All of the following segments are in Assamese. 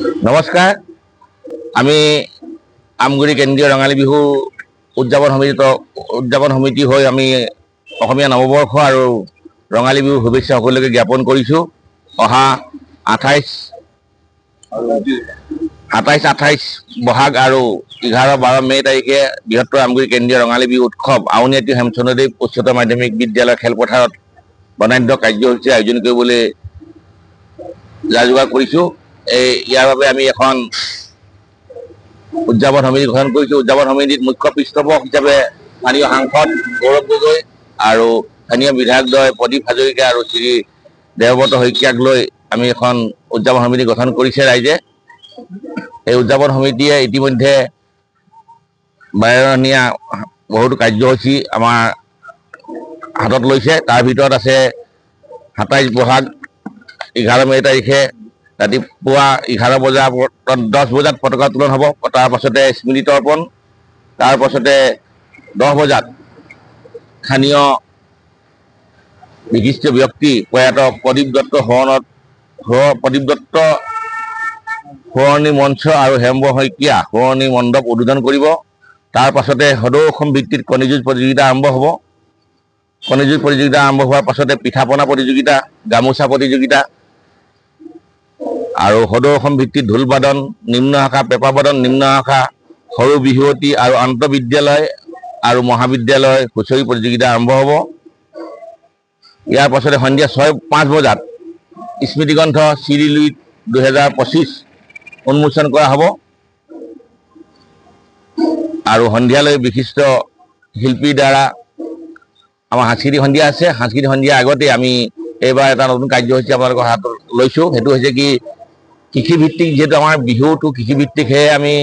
নমস্কাৰ। আমি আমগুৰি কেন্দ্ৰীয় ৰঙালী বিহু উদযাপন সমিতি হৈ আমি অসমীয়া নৱবৰ্ষ আৰু ৰঙালী বিহু শুভেচ্ছা সকলোকে জ্ঞাপন কৰিছোঁ। অহা 27-28 বহাগ আৰু 11-12 মে তাৰিখে বৃহত্তৰ আমগুৰি কেন্দ্ৰীয় ৰঙালী বিহু উৎসৱ আউনীআটী হেমচন্দ্ৰদেৱ উচ্চতৰ মাধ্যমিক বিদ্যালয় খেলপথাৰত বৰ্ণাঢ্য কাৰ্যসূচী আয়োজন কৰিবলৈ যা-যোগাৰ কৰিছোঁ। ইয়াৰ বাবে আমি এখন উদযাপন সমিতি গঠন কৰিছোঁ। উদযাপন সমিতিত মুখ্য পৃষ্ঠপোষক হিচাপে স্থানীয় সাংসদ গৌৰৱ গগৈ আৰু স্থানীয় বিধায়কদ্বয় প্ৰদীপ হাজৰিকা আৰু শ্ৰী দেৱব্ৰত শইকীয়াক লৈ আমি এখন উদযাপন সমিতি গঠন কৰিছে ৰাইজে। এই উদযাপন সমিতিয়ে ইতিমধ্যে বাৰেৰহণীয়া বহুতো কাৰ্যসূচী আমাৰ হাতত লৈছে। তাৰ ভিতৰত আছে 27 বহাগ 11 মে তাৰিখে ৰাতিপুৱা 10 বজাত পতাকা উত্তোলন হ'ব। তাৰ পাছতে স্মৃতি তৰ্পণ, তাৰ পাছতে 10 বজাত স্থানীয় বিশিষ্ট ব্যক্তি প্ৰয়াত প্ৰদীপ দত্ত সোঁৱৰণী মঞ্চ আৰু হেমব্ৰ শইকীয়া সোঁৱৰণী মণ্ডপ উদ্বোধন কৰিব। তাৰ পাছতে সদৌ অসম ভিত্তিত কণী যুঁজ প্ৰতিযোগিতা আৰম্ভ হ'ব। কণী যুঁজ প্ৰতিযোগিতা আৰম্ভ হোৱাৰ পাছতে পিঠা পনা প্ৰতিযোগিতা, গামোচা প্ৰতিযোগিতা আৰু সদৌ অসম ভিত্তিত ঢোল বাদন, নিম্ন শাখা পেঁপা বাদন, নিম্ন শাখা সৰু বিহুৱতী আৰু আন্তঃবিদ্যালয় আৰু মহাবিদ্যালয় হুঁচৰি প্ৰতিযোগিতা আৰম্ভ হ'ব। ইয়াৰ পাছতে সন্ধিয়া 5 বজাত স্মৃতিগ্ৰন্থ চিৰিলুইত 2025 উন্মোচন কৰা হ'ব আৰু সন্ধিয়ালৈ বিশিষ্ট শিল্পীৰ দ্বাৰা আমাৰ সাংস্কৃতিক সন্ধিয়া আছে। সাংস্কৃতিক সন্ধিয়াৰ আগতে আমি এইবাৰ এটা নতুন কাৰ্যসূচী আপোনালোকৰ হাতত লৈছোঁ। সেইটো হৈছে কি, কৃষিভিত্তিক, যিহেতু আমাৰ বিহুটো কৃষিভিত্তিক, সেয়ে আমি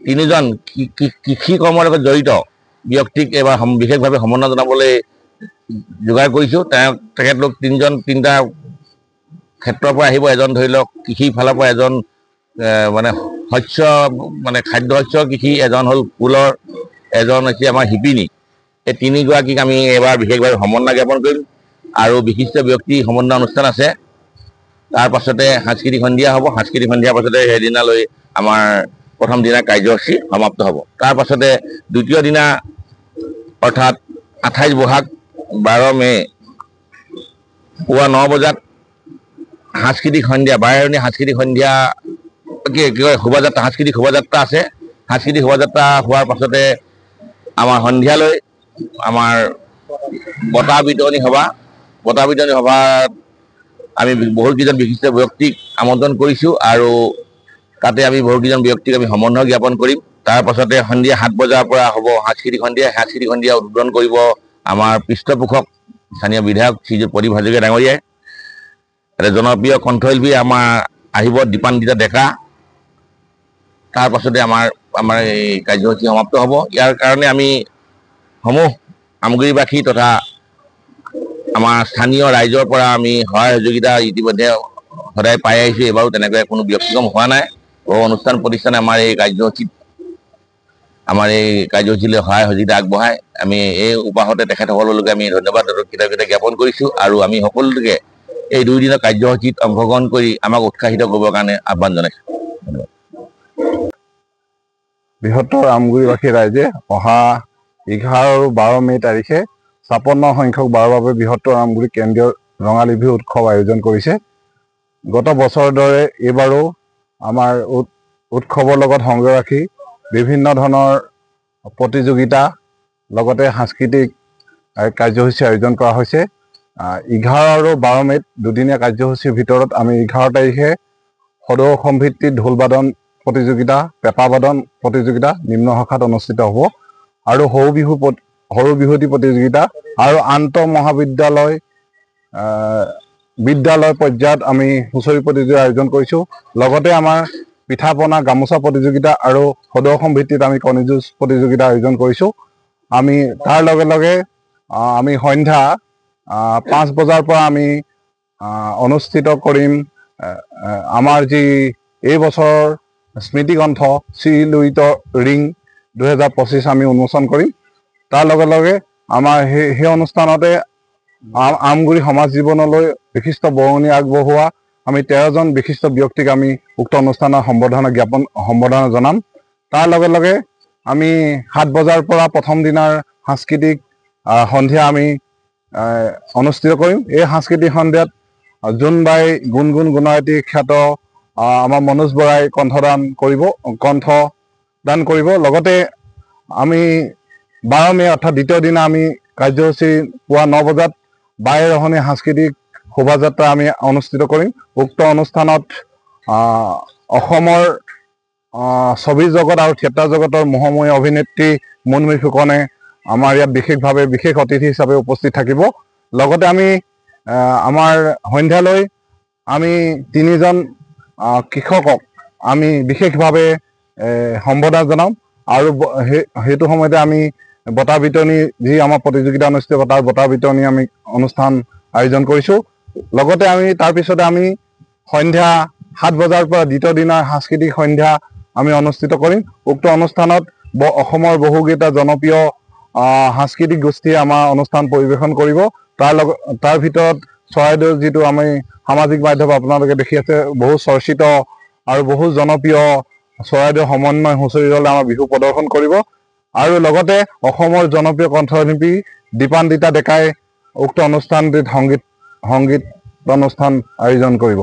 3জন কৃষি কৰ্মৰ লগত জড়িত ব্যক্তিক এইবাৰ বিশেষভাৱে সমন্বয় জনাবলৈ যোগাৰ কৰিছোঁ। তেখেতলোক 3জন 3টা ক্ষেত্ৰৰ পৰা আহিব। এজন ধৰি লওক কৃষিৰ ফালৰ পৰা, এজন খাদ্য শস্য কৃষি, এজন হ'ল ফুলৰ, এজন হৈছে আমাৰ শিপিনী। এই 3গৰাকীক আমি এইবাৰ বিশেষভাৱে সমন্বয় জ্ঞাপন কৰিম আৰু বিশিষ্ট ব্যক্তি সমন্বয় অনুষ্ঠান আছে। তাৰ পাছতে সাংস্কৃতিক সন্ধিয়া হ'ব। সাংস্কৃতিক সন্ধিয়াৰ পাছতে সেইদিনালৈ আমাৰ প্ৰথম দিনা কাৰ্যসূচী সমাপ্ত হ'ব। তাৰ পাছতে দ্বিতীয় দিনা অৰ্থাৎ 28 বহাগ 12 মে পুৱা 9 বজাত সাংস্কৃতিক সন্ধিয়া, বাৰেৰহণীয়া সাংস্কৃতিক সন্ধিয়া শোভাযাত্ৰা, সাংস্কৃতিক শোভাযাত্ৰা আছে। সাংস্কৃতিক শোভাযাত্ৰা হোৱাৰ পাছতে আমাৰ সন্ধিয়ালৈ আমাৰ বঁটা বিতৰণী সভাত আমি বহুতকেইজন বিশিষ্ট ব্যক্তিক আমন্ত্ৰণ কৰিছোঁ আৰু তাতে আমি বহুকেইজন ব্যক্তিক আমি সমন্বয় জ্ঞাপন কৰিম। তাৰ পাছতে সন্ধিয়া 7 বজাৰ পৰা হ'ব সাংস্কৃতিক সন্ধিয়া। সাংস্কৃতিক সন্ধিয়া উদ্বোধন কৰিব আমাৰ পৃষ্ঠপোষক স্থানীয় বিধায়ক শ্ৰীযুত প্ৰদীপ হাজৰিকা ডাঙৰীয়াই। এটা জনপ্ৰিয় কণ্ঠশিল্পী আমাৰ আহিব, দীপান্বিতা ডেকা। তাৰ পাছতে আমাৰ এই কাৰ্যসূচী সমাপ্ত হ'ব। ইয়াৰ কাৰণে আমি সমূহ আমগুৰিবাসী তথা আমাৰ স্থানীয় ৰাইজৰ পৰা আমি সহায় সহযোগিতা ইতিমধ্যে সদায় পাই আহিছোঁ। এইবাৰো তেনেকৈ কোনো ব্যক্তিক্ৰম হোৱা নাই। অনুষ্ঠান প্ৰতিষ্ঠানে আমাৰ এই কাৰ্যসূচীলৈ সহায় সহযোগিতা আগবঢ়াই আমি এই উপাহতে তেখেতসকললৈকে আমি ধন্যবাদ কৃতজ্ঞতা জ্ঞাপন কৰিছোঁ আৰু আমি সকলোকে এই 2 দিনৰ কাৰ্যসূচীত অংশগ্ৰহণ কৰি আমাক উৎসাহিত কৰিবৰ কাৰণে আহ্বান জনাইছোঁ। ধন্যবাদ। বৃহত্তৰ আমগুৰিবাসী ৰাইজে অহা 11 আৰু 12 মে তাৰিখে 56 সংখ্যক বাৰৰ বাবে বৃহত্তৰ আমগুৰি কেন্দ্ৰীয় ৰঙালী বিহু উৎসৱ আয়োজন কৰিছে। গত বছৰৰ দৰে এইবাৰো আমাৰ উৎসৱৰ লগত সংগ ৰাখি বিভিন্ন ধৰণৰ প্ৰতিযোগিতা লগতে সাংস্কৃতিক কাৰ্যসূচী আয়োজন কৰা হৈছে। 11 আৰু 12 মে'ত দুদিনীয়া কাৰ্যসূচীৰ ভিতৰত আমি 11 তাৰিখে সদৌ অসম ভিত্তিত ঢোল বাদন প্ৰতিযোগিতা, পেঁপা বাদন প্ৰতিযোগিতা নিম্ন শাখাত অনুষ্ঠিত হ'ব আৰু সৰু বিহুৱতী প্ৰতিযোগিতা আৰু আন্তঃ মহাবিদ্যালয় বিদ্যালয় পৰ্যায়ত আমি হুঁচৰি প্ৰতিযোগিতা আয়োজন কৰিছোঁ। লগতে আমাৰ পিঠা পনা, গামোচা প্ৰতিযোগিতা আৰু সদৌ অসম ভিত্তিত আমি কণী যুঁজ প্ৰতিযোগিতা আয়োজন কৰিছোঁ। আমি তাৰ লগে লগে আমি সন্ধ্যা 5 বজাৰ পৰা আমি অনুষ্ঠিত কৰিম আমাৰ যি এই বছৰৰ স্মৃতিগ্ৰন্থ চিৰিলুইতৰ ৰিং 2025 আমি উন্মোচন কৰিম। তাৰ লগে লগে আমাৰ সেই অনুষ্ঠানতে আমগুৰি সমাজ জীৱনলৈ বিশিষ্ট বৰঙণি আগবঢ়োৱা আমি 13জন বিশিষ্ট ব্যক্তিক আমি উক্ত অনুষ্ঠানৰ সম্বৰ্ধনা জনাম। তাৰ লগে লগে আমি 7 বজাৰ পৰা প্ৰথম দিনাৰ সাংস্কৃতিক সন্ধিয়া আমি অনুষ্ঠিত কৰিম। এই সাংস্কৃতিক সন্ধিয়াত জোনবাই গুণগুণ গুণাৱতী খ্যাত আমাৰ মনোজ বৰাই কণ্ঠদান কৰিব। লগতে আমি 12 মে অৰ্থাৎ দ্বিতীয় দিনা আমি কাৰ্যসূচী পুৱা 9 বজাত বায়েৰহণী সাংস্কৃতিক শোভাযাত্ৰা আমি অনুষ্ঠিত কৰিম। উক্ত অনুষ্ঠানত অসমৰ ছবি জগত আৰু থিয়েটাৰ জগতৰ মোহময়ী অভিনেত্ৰী মুনমী ফুকনে আমাৰ ইয়াত বিশেষ অতিথি হিচাপে উপস্থিত থাকিব। লগতে আমি আমাৰ সন্ধ্যালৈ আমি 3জন কৃষকক আমি বিশেষভাৱে সম্বোধন জনাম আৰু সেইটো সময়তে আমি বঁটা বিতৰণি যি আমাৰ প্ৰতিযোগিতা অনুষ্ঠিত হ'ব তাৰ বঁটা বিতৰণি আমি অনুষ্ঠান আয়োজন কৰিছোঁ। লগতে আমি তাৰপিছতে আমি সন্ধ্যা 7 বজাৰ পৰা দ্বিতীয় দিনাৰ সাংস্কৃতিক সন্ধ্যা আমি অনুষ্ঠিত কৰিম। উক্ত অনুষ্ঠানত অসমৰ বহুকেইটা জনপ্ৰিয় সাংস্কৃতিক গোষ্ঠীয়ে আমাৰ অনুষ্ঠান পৰিৱেশন কৰিব। তাৰ ভিতৰত চৰাইদেউ যিটো আমি সামাজিক মাধ্যমত আপোনালোকে দেখি আছে বহু চৰ্চিত আৰু বহু জনপ্ৰিয় চৰাইদেউ সমন্বয় হুঁচৰি দলে আমাৰ বিহু প্ৰদৰ্শন কৰিব। আৰু লগতে অসমৰ জনপ্ৰিয় কণ্ঠশিল্পী দীপান্বিতা ডেকাই উক্ত অনুষ্ঠানটিত সংগীত অনুষ্ঠান আয়োজন কৰিব।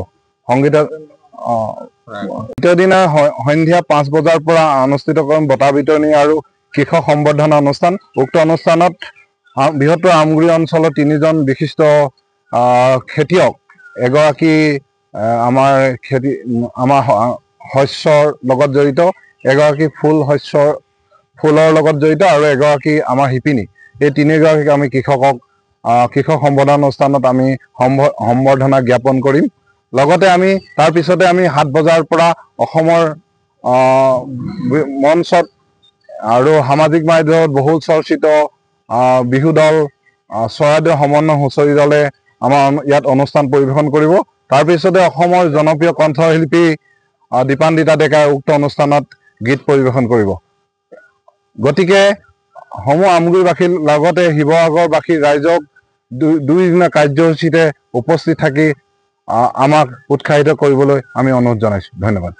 দ্বিতীয় দিনা সন্ধিয়া 5 বজাৰ পৰা অনুষ্ঠিত কৰিম বঁটা বিতৰণি আৰু কৃষক সম্বৰ্ধনা অনুষ্ঠান। উক্ত অনুষ্ঠানত বৃহত্তৰ আমগুৰি অঞ্চলৰ 3জন বিশিষ্ট খেতিয়ক, এগৰাকী আমাৰ শস্যৰ লগত জড়িত, এগৰাকী ফুলৰ লগত জড়িত আৰু এগৰাকী আমাৰ শিপিনী, এই 3গৰাকীক আমি কৃষক সম্বৰ্ধনা অনুষ্ঠানত আমি সম্বৰ্ধনা জ্ঞাপন কৰিম। লগতে আমি তাৰপিছতে আমি 7 বজাৰ পৰা অসমৰ মঞ্চত আৰু সামাজিক মাধ্যমত বহু চৰ্চিত বিহু দল চৰাইদেউ সমন্বয় হুঁচৰি দলে আমাৰ ইয়াত অনুষ্ঠান পৰিৱেশন কৰিব। তাৰপিছতে অসমৰ জনপ্ৰিয় কণ্ঠশিল্পী দীপান্বিতা ডেকাই উক্ত অনুষ্ঠানত গীত পৰিৱেশন কৰিব। গতিকে সমূহ আমগুৰিবাসীৰ লগতে শিৱসাগৰবাসী ৰাইজক 2 দিনৰ কাৰ্যসূচীতে উপস্থিত থাকি আমাক উৎসাহিত কৰিবলৈ আমি অনুৰোধ জনাইছোঁ। ধন্যবাদ।